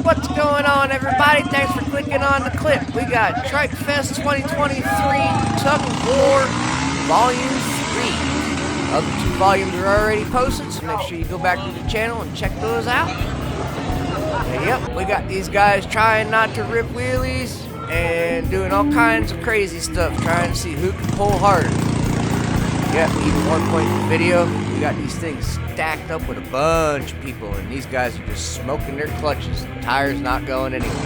What's going on, everybody? Thanks for clicking on the clip. We got Trikefest 2023 Tug of War Volume 3. Other two volumes are already posted, so make sure you go back to the channel and check those out. And yep, we got these guys trying not to rip wheelies and doing all kinds of crazy stuff, trying to see who can pull harder. Yep, even one point in the video, we got these things stacked up with a bunch of people, and these guys are just smoking their clutches. The tire's not going anywhere. If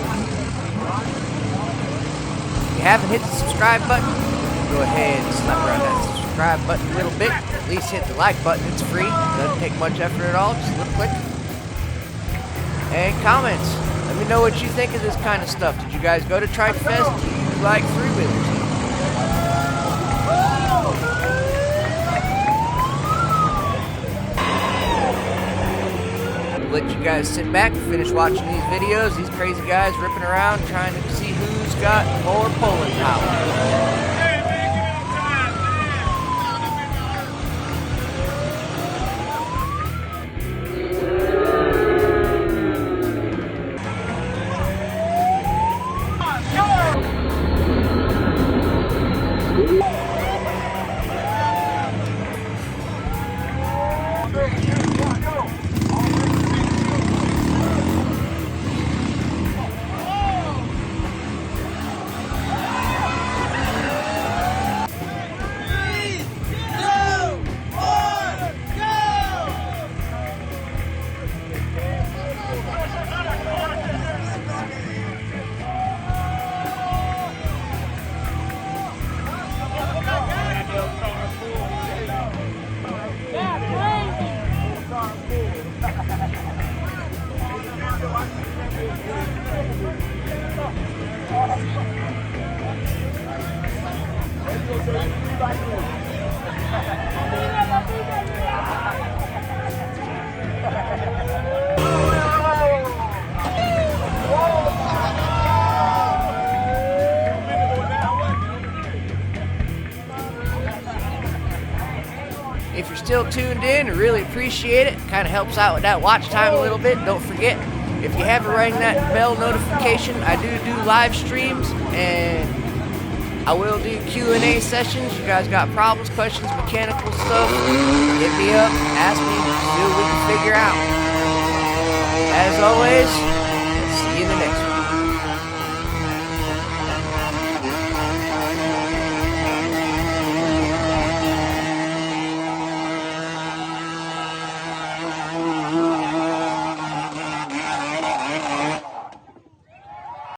you haven't hit the subscribe button, go ahead and slap around that subscribe button a little bit. At least hit the like button, it's free. Doesn't take much effort at all, just a little click. And comments. Let me know what you think of this kind of stuff. Did you guys go to Trikefest? Do you like three-wheelers? Let you guys sit back and finish watching these videos. These crazy guys ripping around trying to see who's got more pulling power. If you're still tuned in, I really appreciate it. Kind of helps out with that watch time a little bit. Don't forget, if you haven't rang that bell notification, I do live streams, and I will do Q&A sessions. You guys got problems, questions, mechanical stuff, hit me up, ask me, see what we can figure out. As always,